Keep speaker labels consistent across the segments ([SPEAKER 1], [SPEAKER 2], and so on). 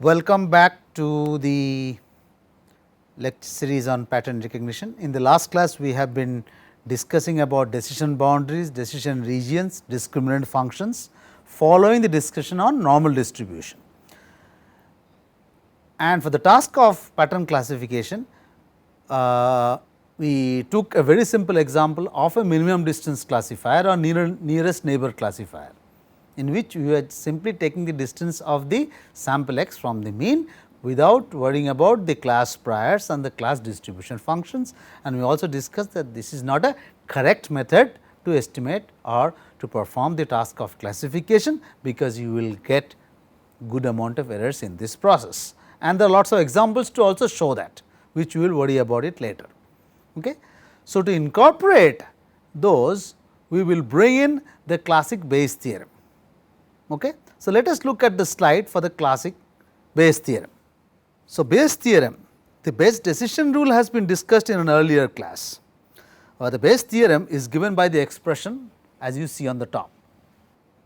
[SPEAKER 1] Welcome back to the lecture series on pattern recognition. In the last class, we have been discussing about decision boundaries, decision regions, discriminant functions, following the discussion on normal distribution. And for the task of pattern classification, we took a very simple example of a minimum distance classifier or nearest neighbor classifier, in which we were simply taking the distance of the sample x from the mean without worrying about the class priors and the class distribution functions. And we also discussed that this is not a correct method to estimate or to perform the task of classification, because you will get good amount of errors in this process. And there are lots of examples to also show that, which we will worry about it later. Okay. So, to incorporate those, we will bring in the classic Bayes theorem. Okay. So, let us look at the slide for the classic Bayes theorem. So, Bayes theorem, the Bayes decision rule has been discussed in an earlier class. The Bayes theorem is given by the expression as you see on the top.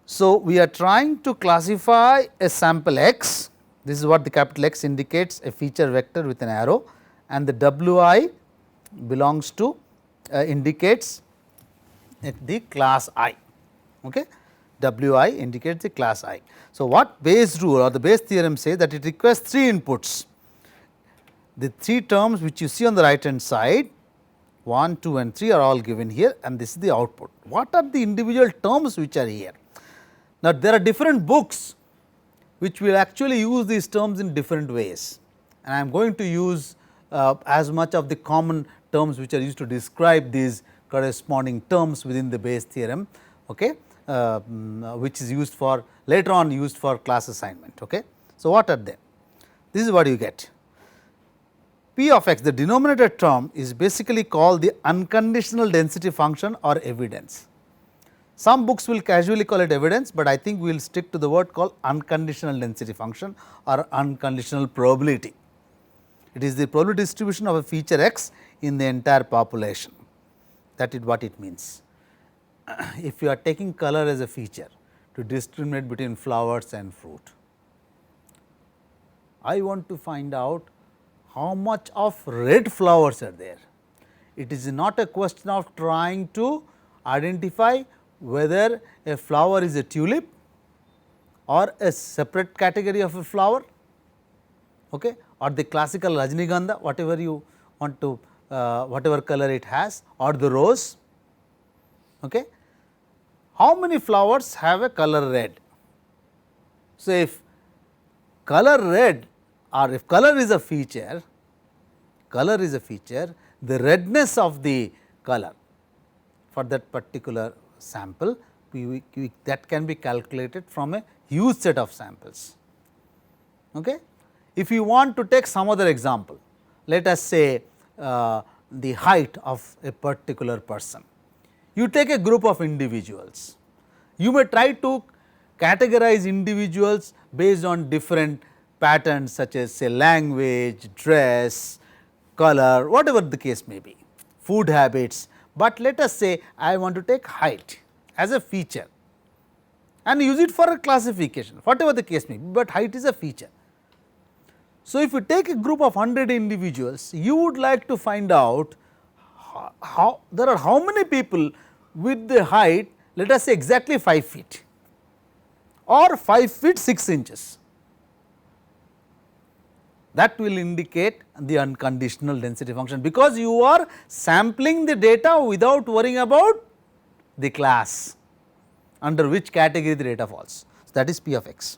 [SPEAKER 1] So, we are trying to classify a sample x. This is what the capital X indicates, a feature vector with an arrow, and the Wi belongs to indicates the class I. Okay. Wi indicates the class I. So, what Bayes rule or the Bayes theorem says that it requires 3 inputs. The 3 terms which you see on the right hand side, 1, 2 and 3 are all given here, and this is the output. What are the individual terms which are here? Now, there are different books which will actually use these terms in different ways, and I am going to use as much of the common terms which are used to describe these corresponding terms within the Bayes theorem, okay, which is used for later on used for class assignment. Okay. So, what are they? This is what you get. P of x, the denominator term, is basically called the unconditional density function or evidence. Some books will casually call it evidence, but I think we will stick to the word called unconditional density function or unconditional probability. It is the probability distribution of a feature x in the entire population. That is what it means. If you are taking color as a feature to discriminate between flowers and fruit, I want to find out how much of red flowers are there. It is not a question of trying to identify whether a flower is a tulip or a separate category of a flower, okay, or the classical Rajnigandha, whatever you want to whatever color it has, or the rose. Okay. How many flowers have a color red? So, if color red or if color is a feature, the redness of the color for that particular sample that can be calculated from a huge set of samples. Okay. If you want to take some other example, let us say the height of a particular person. You take a group of individuals, you may try to categorize individuals based on different patterns such as say language, dress, color, whatever the case may be, food habits, but let us say I want to take height as a feature and use it for a classification, whatever the case may be, but height is a feature. So, if you take a group of 100 individuals, you would like to find out how there are how many people with the height, let us say exactly 5 feet or 5 feet 6 inches. That will indicate the unconditional density function, because you are sampling the data without worrying about the class under which category the data falls. So, that is P of x.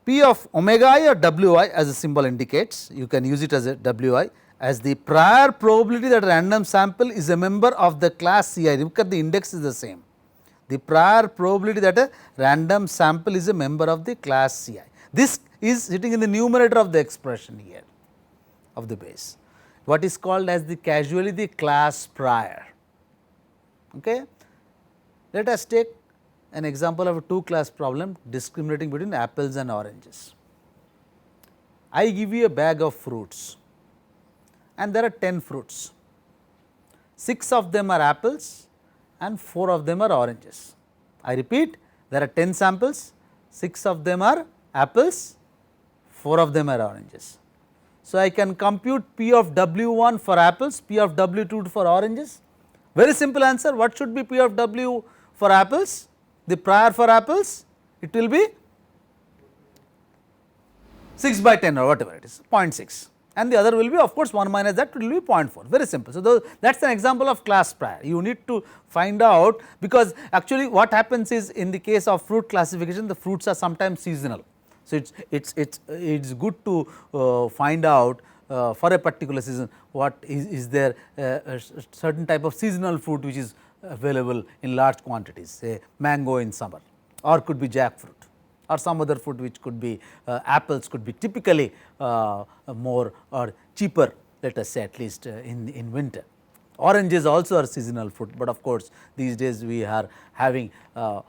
[SPEAKER 1] P of omega I or Wi, as the symbol indicates, you can use it as a Wi, as the prior probability that a random sample is a member of the class Ci. Look at the index is the same. The prior probability that a random sample is a member of the class Ci. This is sitting in the numerator of the expression here of the Bayes, what is called as the casually the class prior. Okay. Let us take an example of a 2 class problem discriminating between apples and oranges. I give you a bag of fruits and there are 10 fruits, 6 of them are apples and 4 of them are oranges. I repeat, there are 10 samples, 6 of them are apples, 4 of them are oranges. So, I can compute P of W 1 for apples, P of W 2 for oranges. Very simple answer. What should be P of W for apples? The prior for apples, it will be 6 by 10 or whatever it is, 0.6, and the other will be of course 1 minus that will be 0.4, very simple. So, that is an example of class prior. You need to find out, because actually what happens is, in the case of fruit classification, the fruits are sometimes seasonal. So, it's good to find out for a particular season what is there a certain type of seasonal fruit which is available in large quantities, say mango in summer, or could be jackfruit, or some other fruit which could be apples, could be typically more or cheaper, let us say, at least in winter. Oranges also are seasonal fruit, but of course, these days we are having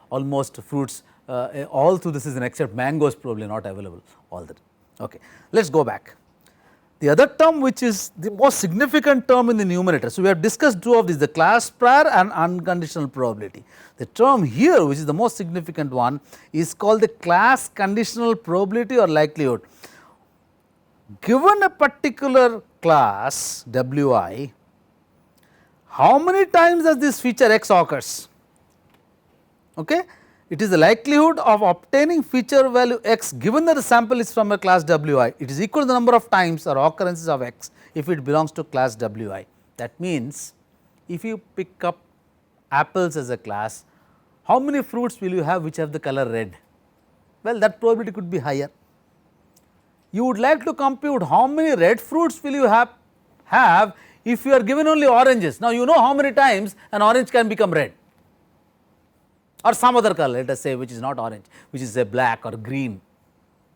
[SPEAKER 1] almost fruits all through the season, except mangoes probably not available all the time. Okay. Let us go back. The other term which is the most significant term in the numerator. So, we have discussed two of these, the class prior and unconditional probability. The term here which is the most significant one is called the class conditional probability or likelihood. Given a particular class Wi, how many times does this feature x occurs? Okay? It is the likelihood of obtaining feature value x given that the sample is from a class Wi. It is equal to the number of times or occurrences of x if it belongs to class Wi. That means, if you pick up apples as a class, how many fruits will you have which have the color red? Well, that probability could be higher. You would like to compute how many red fruits will you have if you are given only oranges. Now, you know how many times an orange can become red, or some other color, let us say, which is not orange, which is a black or green.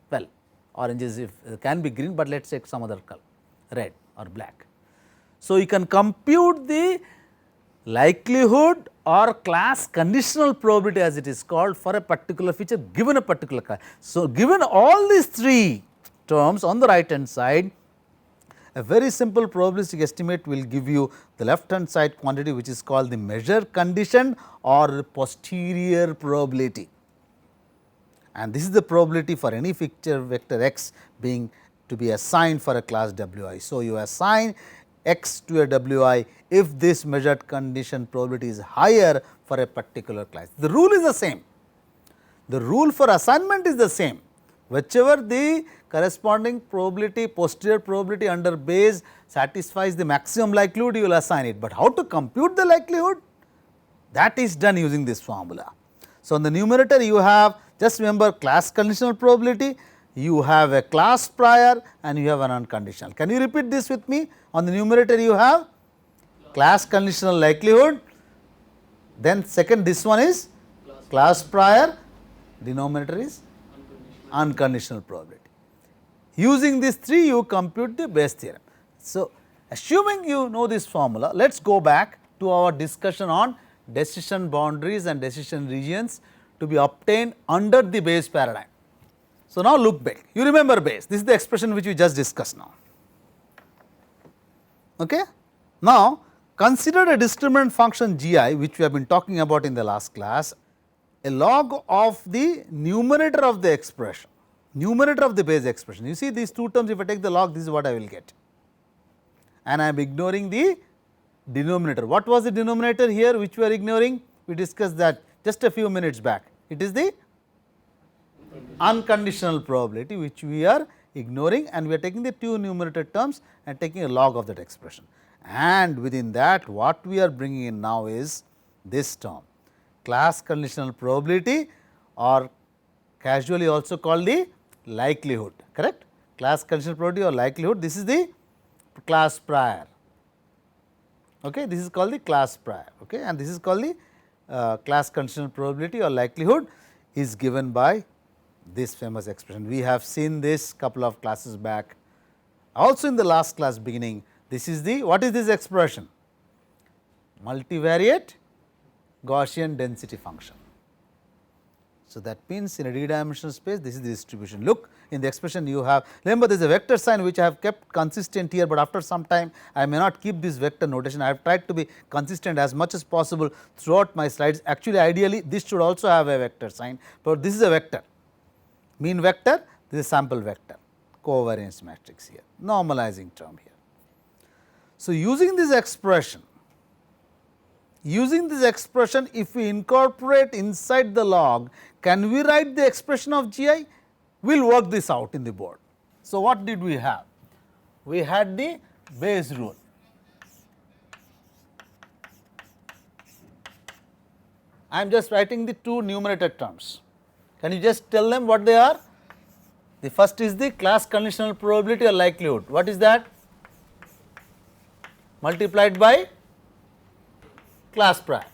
[SPEAKER 1] Well, oranges can be green, but let us say some other color, red or black. So, you can compute the likelihood or class conditional probability, as it is called, for a particular feature given a particular class. So, given all these three terms on the right hand side, a very simple probabilistic estimate will give you the left hand side quantity which is called the measure condition or posterior probability, and this is the probability for any feature vector x being to be assigned for a class Wi. So, you assign x to a Wi if this measured condition probability is higher for a particular class. The rule is the same, the rule for assignment is the same. Whichever the corresponding probability, posterior probability under Bayes satisfies the maximum likelihood, you will assign it, but how to compute the likelihood, that is done using this formula. So, on the numerator you have, just remember, class conditional probability, you have a class prior and you have an unconditional. Can you repeat this with me? On the numerator you have class conditional likelihood, then second this one is class prior, denominator is unconditional probability. Using these three you compute the Bayes theorem. So, assuming you know this formula, let us go back to our discussion on decision boundaries and decision regions to be obtained under the Bayes paradigm. So, now look back, you remember Bayes, this is the expression which we just discussed now. Okay? Now, consider a discriminant function gi which we have been talking about in the last class, a log of the numerator of the expression, numerator of the Bayes expression. You see these two terms, if I take the log, this is what I will get, and I am ignoring the denominator. What was the denominator here which we are ignoring? We discussed that just a few minutes back. It is the unconditional probability which we are ignoring, and we are taking the two numerator terms and taking a log of that expression. And within that, what we are bringing in now is this term, class conditional probability, or casually also called the likelihood, correct? Class conditional probability or likelihood, this is the class prior, okay? This is called the class prior, okay? And this is called the class conditional probability or likelihood is given by this famous expression. We have seen this couple of classes back, also in the last class beginning. This is the, what is this expression? Multivariate Gaussian density function. So, that means in a d-dimensional space, this is the distribution. Look, in the expression you have, remember there is a vector sign which I have kept consistent here, but after some time I may not keep this vector notation. I have tried to be consistent as much as possible throughout my slides. Actually, ideally this should also have a vector sign, but this is a vector. mean vector, this is sample vector, covariance matrix here, normalizing term here. So, using this expression, if we incorporate inside the log, can we write the expression of GI? We will work this out in the board. So, what did we have? We had the Bayes rule. I am just writing the two numerator terms. Can you just tell them what they are? The first is the class conditional probability or likelihood. What is that? Multiplied by class prior,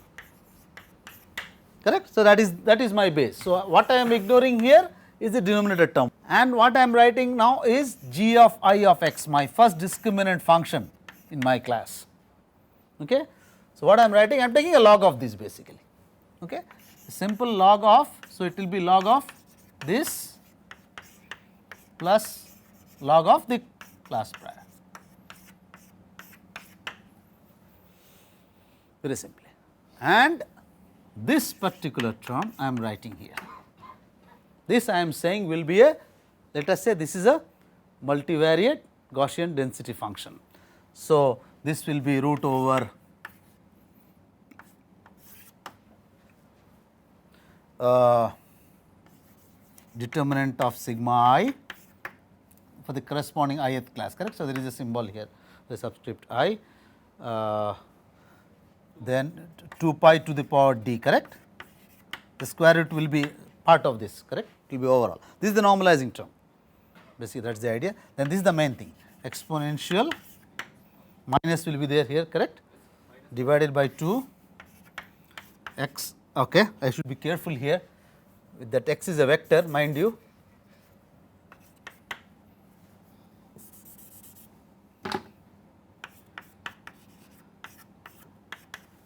[SPEAKER 1] correct. So, that is my base. So, what I am ignoring here is the denominator term, and what I am writing now is g of I of x, my first discriminant function in my class. Okay. So, what I am writing, I am taking a log of this basically, okay. A simple log of, so it will be log of this plus log of the class prior, very simply, and this particular term I am writing here. This I am saying will be a, let us say this is a multivariate Gaussian density function. So, this will be root over determinant of sigma I for the corresponding ith class, correct. So, there is a symbol here, the subscript I, then 2 pi to the power d, correct. The square root will be part of this, correct, it will be overall. This is the normalizing term, basically that is the idea. Then this is the main thing, exponential minus will be there here, correct, divided by 2 x, okay. I should be careful here, that x is a vector, mind you.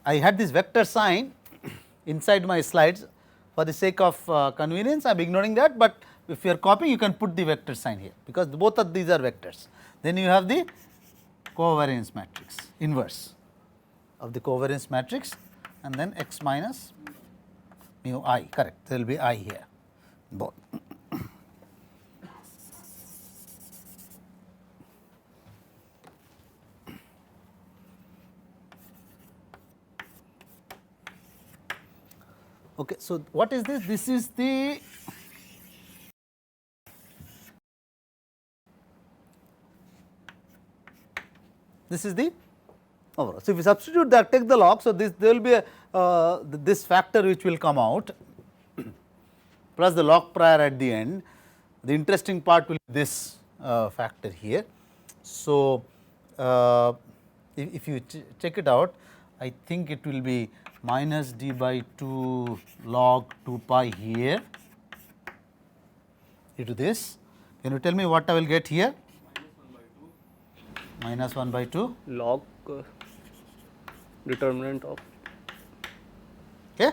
[SPEAKER 1] I had this vector sign inside my slides for the sake of convenience, I am ignoring that, but if you are copying you can put the vector sign here, because both of these are vectors. Then you have the covariance matrix, inverse of the covariance matrix, and then x minus mu I, correct, there will be I here both. Okay, so what is this? This is the overall. So, if you substitute that, take the log. So, this there will be a this factor which will come out plus the log prior at the end. The interesting part will be this factor here. So, if you check it out, I think it will be minus d by 2 log 2 pi here into this. Can you tell me what I will get here? Minus 1 by 2
[SPEAKER 2] log determinant of,
[SPEAKER 1] okay.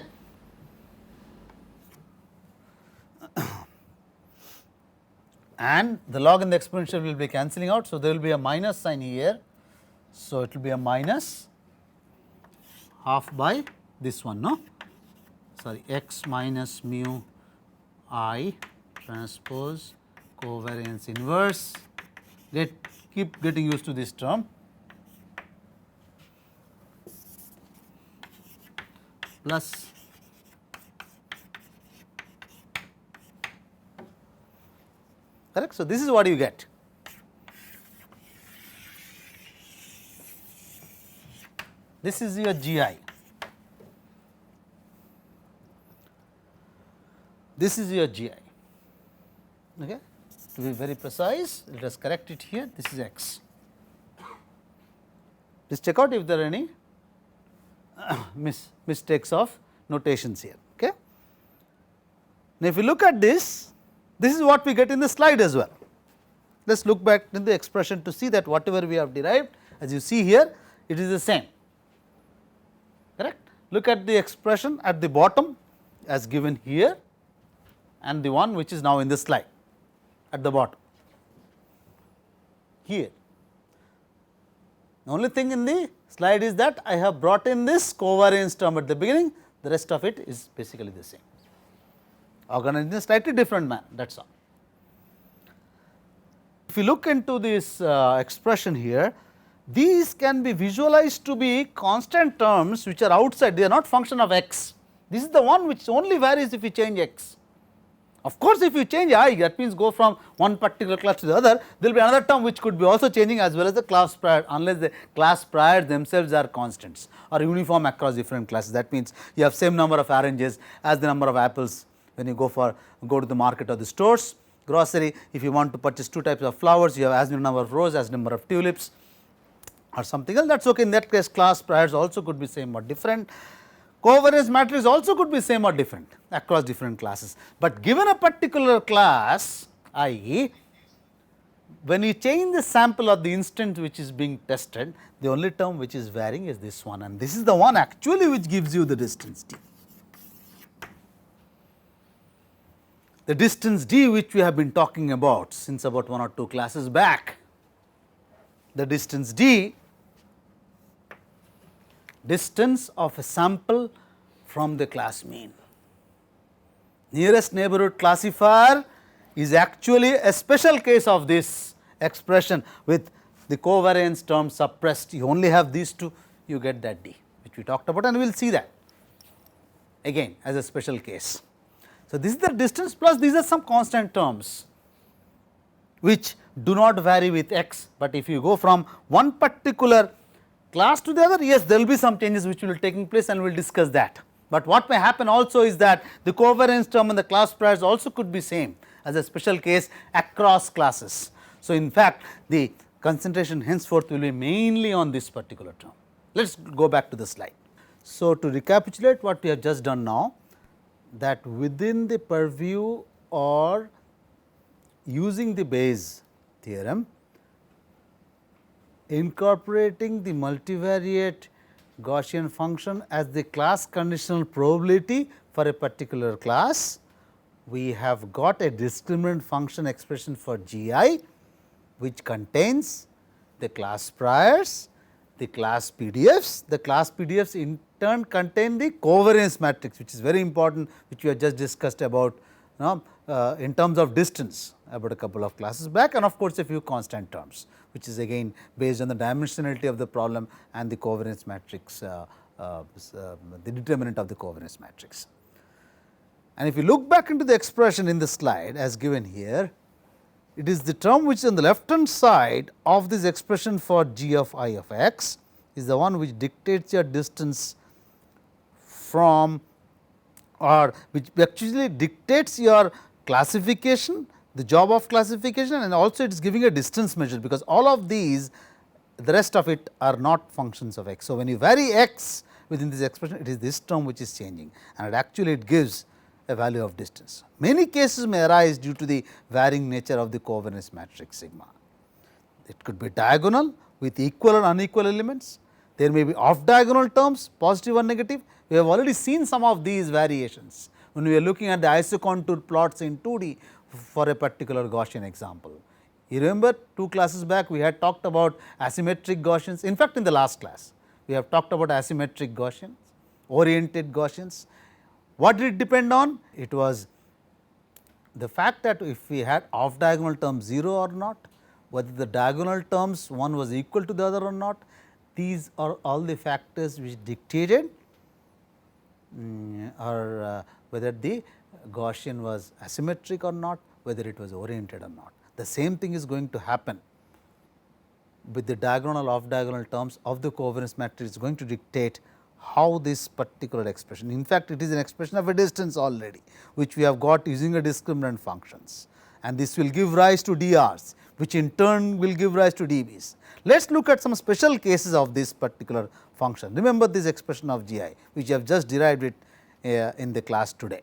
[SPEAKER 1] And the log and the exponential will be cancelling out. So, there will be a minus sign here. So, it will be a minus half by this one, no, sorry, x minus mu I transpose covariance inverse, keep getting used to this term, plus correct. So, this is what you get. This is your GI. This is your GI. Okay. To be very precise, let us correct it here. This is x. Please check out if there are any mistakes of notations here. Okay. Now, if you look at this, this is what we get in the slide as well. Let us look back in the expression to see that whatever we have derived, as you see here, it is the same. Correct. Look at the expression at the bottom as given here, and the one which is now in the slide at the bottom here. The only thing in the slide is that I have brought in this covariance term at the beginning, the rest of it is basically the same. organized in a slightly different manner, that is all. If you look into this expression here, these can be visualized to be constant terms which are outside, they are not function of x. This is the one which only varies if you change x. Of course, if you change I, that means go from one particular class to the other, there will be another term which could be also changing as well as the class prior, unless the class priors themselves are constants or uniform across different classes. That means you have same number of oranges as the number of apples when you go to the market or the stores. Grocery, if you want to purchase 2 types of flowers, you have as many number of roses as number of tulips or something else, that is okay. In that case, class priors also could be same or different. Covariance matrix also could be same or different across different classes, but given a particular class, i.e., when you change the sample of the instant which is being tested, the only term which is varying is this one, and this is the one actually which gives you the distance d. The distance d which we have been talking about since about 1 or 2 classes back. The distance d, distance of a sample from the class mean. Nearest neighborhood classifier is actually a special case of this expression with the covariance term suppressed. You only have these two, you get that d which we talked about, and we will see that again as a special case. So, this is the distance plus these are some constant terms which do not vary with x, but if you go from one particular class to the other, yes, there will be some changes which will be taking place, and we will discuss that. But what may happen also is that the covariance term and the class priors also could be same as a special case across classes. So, in fact, the concentration henceforth will be mainly on this particular term. Let us go back to the slide. So, to recapitulate what we have just done now, that within the purview or using the Bayes theorem, incorporating the multivariate Gaussian function as the class conditional probability for a particular class, we have got a discriminant function expression for G I, which contains the class priors, the class PDFs. The class PDFs in turn contain the covariance matrix, which is very important, which we have just discussed about in terms of distance about a couple of classes back, and of course, a few constant terms, which is again based on the dimensionality of the problem and the covariance matrix, the determinant of the covariance matrix. And if you look back into the expression in the slide as given here, it is the term which is on the left hand side of this expression for g of I of x is the one which dictates your distance from, or which actually dictates your classification, the job of classification, and also it is giving a distance measure, because all of these, the rest of it are not functions of x. So, when you vary x within this expression, it is this term which is changing, and actually it gives a value of distance. Many cases may arise due to the varying nature of the covariance matrix sigma. It could be diagonal with equal or unequal elements. There may be off diagonal terms, positive or negative. We have already seen some of these variations when we are looking at the isocontour plots in 2D for a particular Gaussian example. You remember 2 classes back we had talked about asymmetric Gaussians. In fact, in the last class we have talked about asymmetric Gaussians, oriented Gaussians. What did it depend on? It was the fact that if we had off diagonal terms 0 or not, whether the diagonal terms one was equal to the other or not, these are all the factors which dictated or whether the Gaussian was asymmetric or not, whether it was oriented or not. The same thing is going to happen with the diagonal off diagonal terms of the covariance matrix. Is going to dictate how this particular expression, in fact, it is an expression of a distance already, which we have got using a discriminant functions, and this will give rise to DRs, which in turn will give rise to DBs. Let us look at some special cases of this particular function. Remember this expression of GI, which I have just derived it in the class today.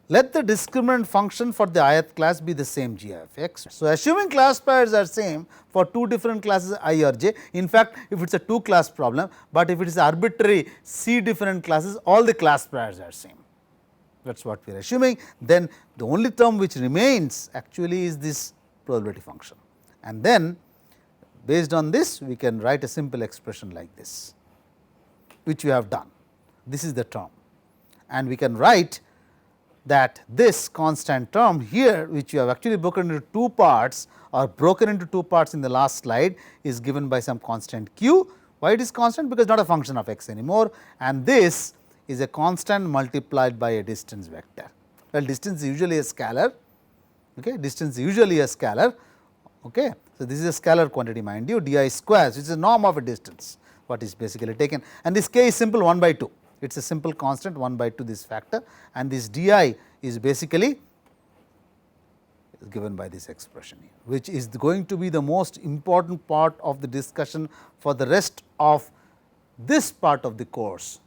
[SPEAKER 1] Let the discriminant function for the ith class be the same g of x. So, assuming class pairs are same for 2 different classes I or j, in fact, if it is a 2 class problem, but if it is arbitrary c different classes, all the class pairs are same. That is what we are assuming. Then the only term which remains actually is this probability function, and then based on this we can write a simple expression like this, which we have done. This is the term, and we can write that this constant term here, which you have actually broken into two parts or broken into two parts in the last slide, is given by some constant q. Why it is constant? Because not a function of x anymore, and this is a constant multiplied by a distance vector. Well, distance is usually a scalar, okay. Distance is usually a scalar. Okay. So, this is a scalar quantity, mind you, di squares, which is a norm of a distance, what is basically taken, and this k is simple 1 by 2. It is a simple constant 1 by 2 this factor, and this di is basically given by this expression here, which is going to be the most important part of the discussion for the rest of this part of the course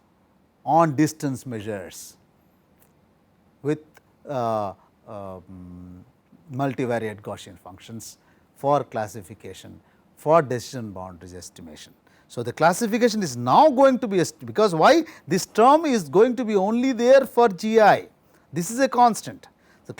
[SPEAKER 1] on distance measures with multivariate Gaussian functions for classification, for decision boundaries estimation. So, the classification is now going to be because why this term is going to be only there for G I, this is a constant. The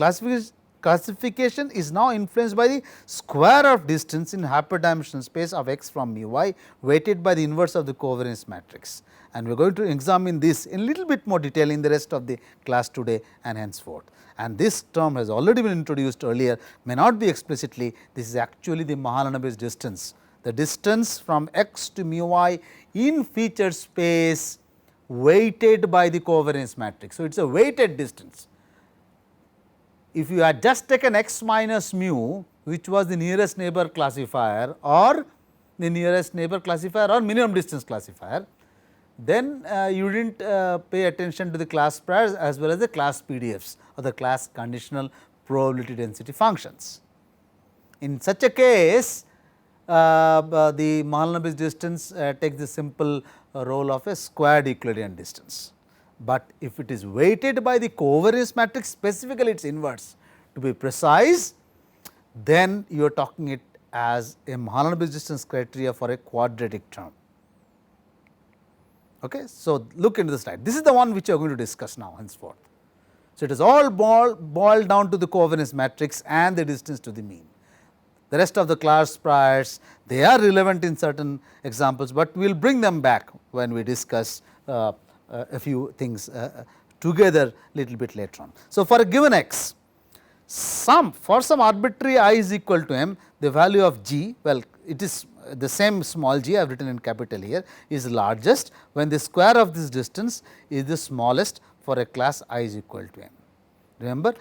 [SPEAKER 1] classification is now influenced by the square of distance in hyperdimensional space of x from mu y weighted by the inverse of the covariance matrix, and we are going to examine this in little bit more detail in the rest of the class today and henceforth. And this term has already been introduced earlier, may not be explicitly, this is actually the Mahalanobis distance, the distance from x to mu I in feature space weighted by the covariance matrix. So, it is a weighted distance. If you had just taken x minus mu, which was the nearest neighbor classifier or the nearest neighbor classifier or minimum distance classifier, then you did not pay attention to the class priors as well as the class PDFs or the class conditional probability density functions. In such a case, the Mahalanobis distance takes the simple role of a squared Euclidean distance. But if it is weighted by the covariance matrix, specifically its inverse to be precise, then you are talking it as a Mahalanobis distance criteria for a quadratic term. Okay. So, look into the slide, this is the one which you are going to discuss now henceforth. So, it is all boiled down to the covariance matrix and the distance to the mean. The rest of the class priors, they are relevant in certain examples, but we will bring them back when we discuss a few things together little bit later on. So, for a given x, for some arbitrary I is equal to m, the value of g, well, it is the same small g I have written in capital here, is largest when the square of this distance is the smallest for a class I is equal to m. Remember,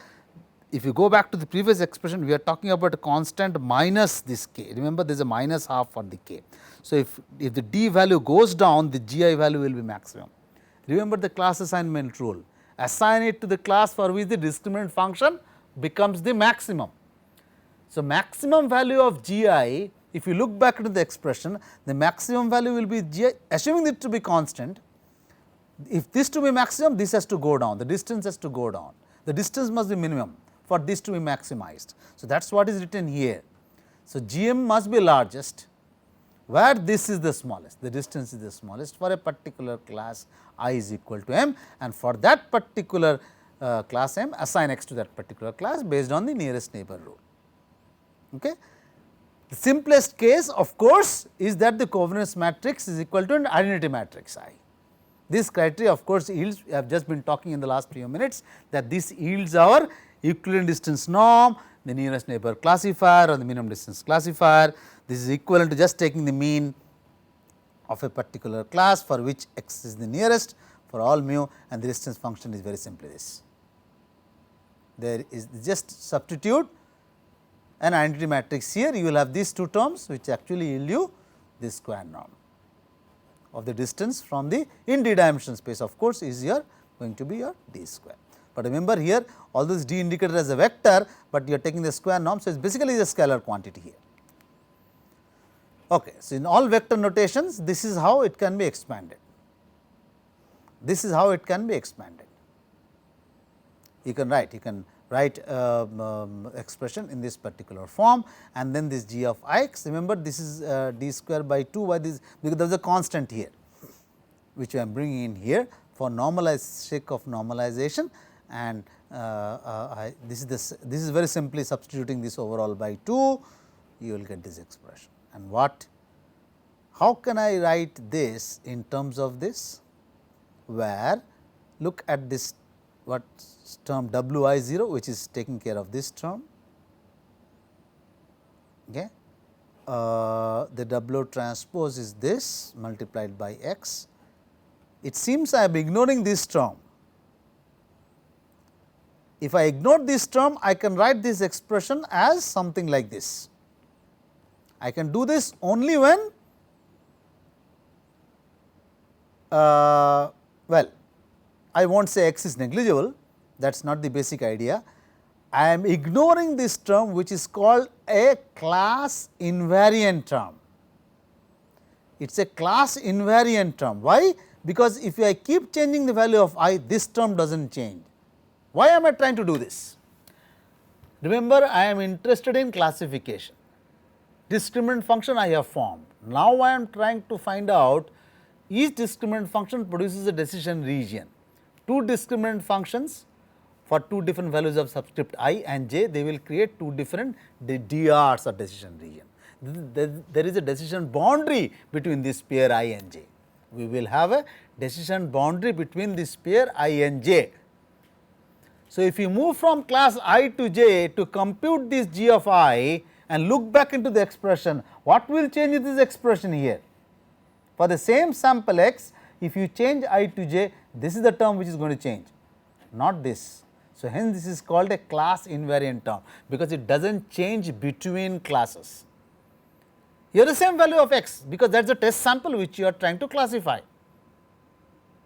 [SPEAKER 1] if you go back to the previous expression, we are talking about a constant minus this k. Remember, there is a minus half for the k. So, if the d value goes down, the g I value will be maximum. Remember the class assignment rule, assign it to the class for which the discriminant function becomes the maximum. So, maximum value of g I, if you look back into the expression, the maximum value will be g I, assuming it to be constant. If this to be maximum, this has to go down, the distance has to go down, the distance must be minimum for this to be maximized. So, that is what is written here. So, G m must be largest where this is the smallest, the distance is the smallest for a particular class I is equal to m, and for that particular class m, assign x to that particular class based on the nearest neighbor rule. Okay. The simplest case of course, is that the covariance matrix is equal to an identity matrix I. This criteria of course yields, I have just been talking in the last few minutes, that this yields our Euclidean distance norm, the nearest neighbor classifier or the minimum distance classifier. This is equivalent to just taking the mean of a particular class for which x is the nearest for all mu, and the distance function is very simply this. There is just substitute an identity matrix here, you will have these two terms which actually yield you this square norm of the distance from the in d dimensional space, of course, is your going to be your d square. But remember here, although this d indicated as a vector, but you are taking the square norm. So, it is basically the scalar quantity here. Okay. So, in all vector notations, this is how it can be expanded. This is how it can be expanded. You can write expression in this particular form, and then this g of I x. Remember, this is d square by 2, why this, because there is a constant here which I am bringing in here for sake of normalization, and this is very simply substituting this overall by 2, you will get this expression. And how can I write this in terms of this, where look at this what term Wi0, which is taking care of this term. Okay. The W transpose is this multiplied by x. It seems I am ignoring this term. If I ignore this term, I can write this expression as something like this. I can do this only when well, I will not say x is negligible, that is not the basic idea. I am ignoring this term which is called a class invariant term. It is a class invariant term. Why? Because if I keep changing the value of I, this term does not change. Why am I trying to do this? Remember, I am interested in classification. Discriminant function I have formed. Now, I am trying to find out each discriminant function produces a decision region. Two discriminant functions for two different values of subscript I and j, they will create two different DRs or decision region. There is a decision boundary between this pair I and j. We will have a decision boundary between this pair I and j. So, if you move from class I to j to compute this g of I and look back into the expression, what will change in this expression here? For the same sample x, if you change I to j, this is the term which is going to change, not this. So, hence this is called a class invariant term, because it does not change between classes. Here the same value of x, because that is the test sample which you are trying to classify.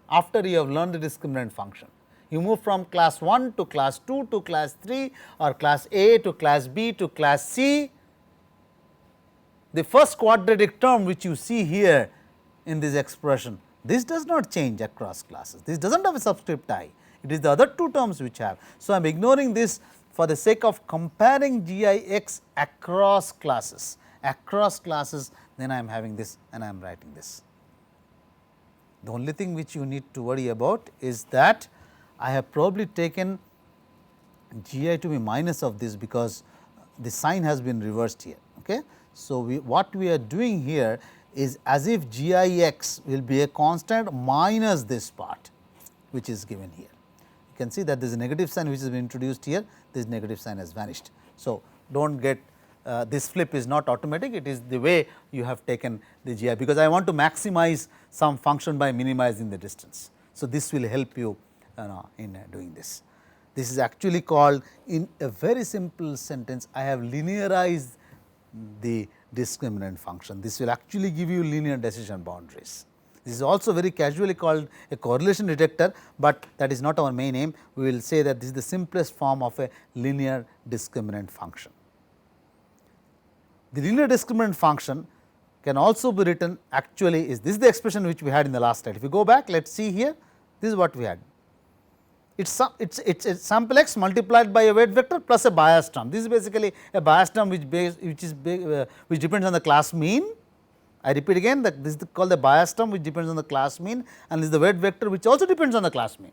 [SPEAKER 1] After you have learned the discriminant function, you move from class 1 to class 2 to class 3 or class A to class B to class C. The first quadratic term which you see here in this expression, this does not change across classes, this does not have a subscript I, it is the other two terms which have. So, I am ignoring this for the sake of comparing g I x across classes, then I am having this and I am writing this. The only thing which you need to worry about is that I have probably taken g I to be minus of this, because the sign has been reversed here. Okay. So, what we are doing here is as if g I x will be a constant minus this part which is given here. You can see that there is a negative sign which has been introduced here, this negative sign has vanished. So, do not get this flip is not automatic, it is the way you have taken the g I, because I want to maximize some function by minimizing the distance. So, this will help you in doing this. This is actually called, in a very simple sentence, I have linearized the discriminant function. This will actually give you linear decision boundaries. This is also very casually called a correlation detector, but that is not our main aim. We will say that this is the simplest form of a linear discriminant function. The linear discriminant function can also be written, actually is this is the expression which we had in the last slide. If you go back, let us see here, this is what we had. It's a sample x multiplied by a weight vector plus a bias term. This is basically a bias term which depends on the class mean. I repeat again that this is called the bias term which depends on the class mean, and this is the weight vector which also depends on the class mean.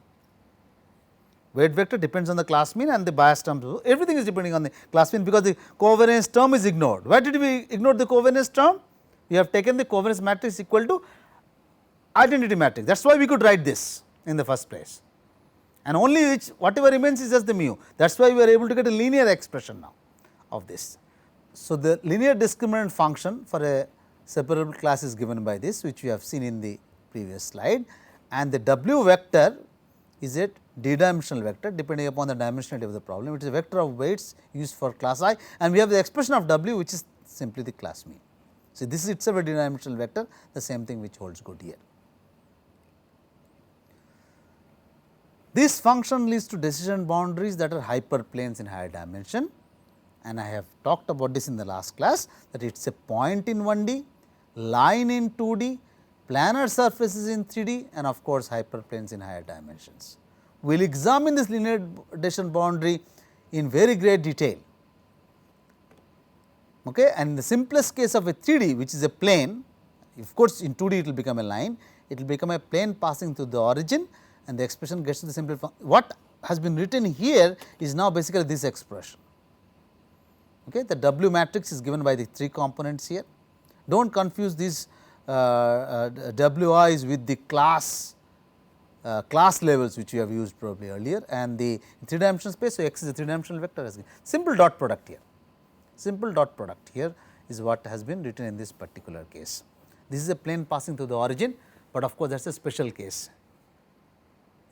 [SPEAKER 1] Weight vector depends on the class mean and the bias term, so everything is depending on the class mean, because the covariance term is ignored. Why did we ignore the covariance term? We have taken the covariance matrix equal to identity matrix. That is why we could write this in the first place, and only which whatever remains is just the mu. That is why we are able to get a linear expression now of this. So, the linear discriminant function for a separable class is given by this, which we have seen in the previous slide, and the W vector is a d-dimensional vector depending upon the dimensionality of the problem. It is a vector of weights used for class I, and we have the expression of W which is simply the class mean. So, this is itself a d-dimensional vector, the same thing which holds good here. This function leads to decision boundaries that are hyperplanes in higher dimension, and I have talked about this in the last class, that it is a point in 1D, line in 2D, planar surfaces in 3D, and of course, hyperplanes in higher dimensions. We will examine this linear decision boundary in very great detail. Okay. And in the simplest case of a 3D, which is a plane, of course, in 2D it will become a line, it will become a plane passing through the origin, and the expression gets to the simple function. What has been written here is now basically this expression. Okay. The W matrix is given by the 3 components here. Do not confuse these Wi's with the class class levels which we have used probably earlier, and the 3 dimensional space. So, x is a 3 dimensional vector as simple dot product here. Simple dot product here is what has been written in this particular case. This is a plane passing through the origin, but of course, that is a special case.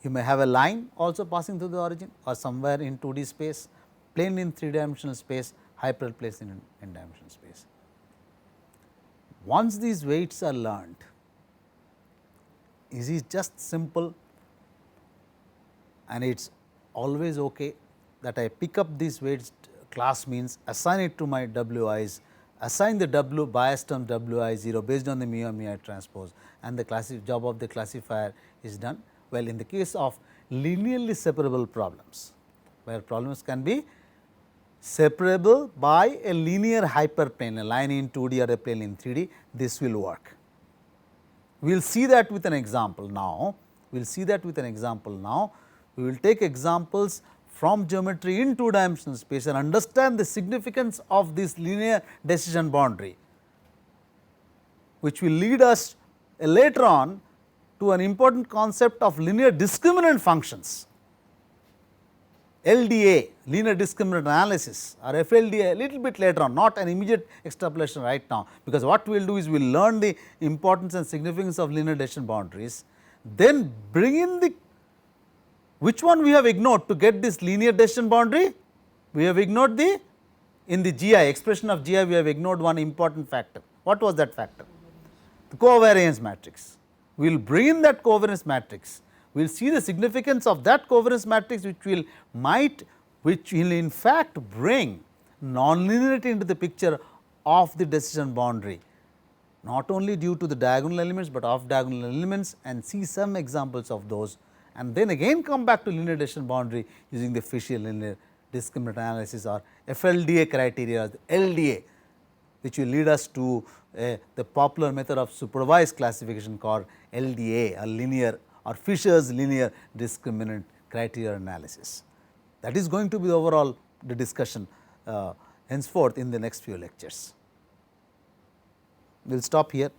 [SPEAKER 1] You may have a line also passing through the origin or somewhere in 2D space, plane in 3 dimensional space, hyperplane in n dimensional space. Once these weights are learned, it is just simple, and it is always okay that I pick up these weights class means assign it to my wi's, assign the w bias term wi 0 based on the mu and mu I transpose, and the job of the classifier is done. Well, in the case of linearly separable problems, where problems can be separable by a linear hyperplane, a line in 2D or a plane in 3D, this will work. We will see that with an example now. We will see that with an example now. We will take examples from geometry in 2 dimensional space and understand the significance of this linear decision boundary, which will lead us later on to an important concept of linear discriminant functions, LDA, linear discriminant analysis, or FLDA a little bit later on, not an immediate extrapolation right now, because what we will do is we will learn the importance and significance of linear decision boundaries, then bring in the which one we have ignored to get this linear decision boundary. We have ignored the in the GI expression of GI, we have ignored one important factor. What was that factor? The covariance matrix. We will bring in that covariance matrix. We will see the significance of that covariance matrix, which will in fact bring nonlinearity into the picture of the decision boundary, not only due to the diagonal elements, but off diagonal elements, and see some examples of those, and then again come back to linear decision boundary using the Fisher linear discriminant analysis or FLDA criteria or the LDA, which will lead us to the popular method of supervised classification called LDA or linear or Fisher's linear discriminant criteria analysis. That is going to be overall the discussion henceforth in the next few lectures. We will stop here.